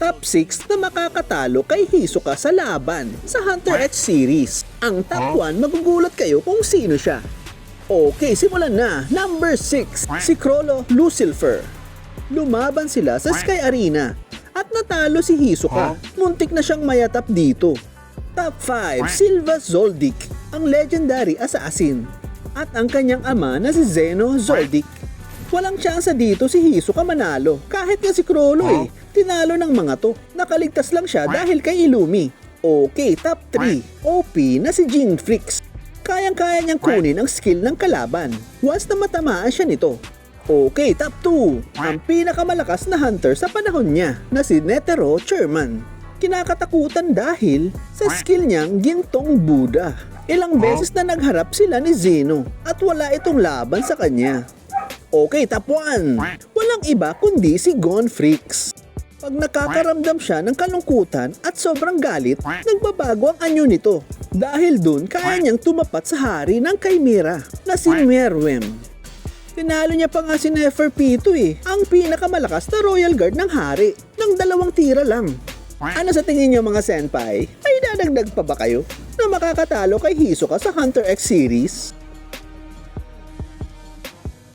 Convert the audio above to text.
top 6 na makakatalo kay Hisoka sa laban sa Hunter X series. Ang top 1, magugulat kayo kung sino siya. Okay, simulan na. Number 6, si Chrollo Lucifer. Lumaban sila sa Sky Arena at natalo si Hisoka. Muntik na siyang mayatap dito. Top 5, Silva Zoldyck, ang legendary assassin. At ang kanyang ama na si Zeno Zoldyck. Walang tsansa dito si Hisoka manalo. Kahit nga si Chrollo tinalo ng mga to. Nakaligtas lang siya dahil kay Illumi. Okay, top 3, OP na si Jinfrix. Kayang-kaya niyang kunin ang skill ng kalaban once na matamaan siya nito. Okay, top 2, ang pinakamalakas na hunter sa panahon niya na si Netero Chairman. Kinakatakutan dahil sa skill niyang Gintong Buddha. Ilang beses na nagharap sila ni Zeno at wala itong laban sa kanya. Okay, top 1, walang iba kundi si Gon Freaks. Pag nakakaramdam siya ng kalungkutan at sobrang galit, nagbabago ang anyo nito. Dahil dun, kaya niyang tumapat sa hari ng Chimera na si Meruem. Tinalo niya pa nga si Neferpitou ang pinakamalakas na royal guard ng hari, ng 2 tira lang. Ano sa tingin niyo mga senpai? May dadagdag pa ba kayo na makakatalo kay Hisoka sa Hunter X series?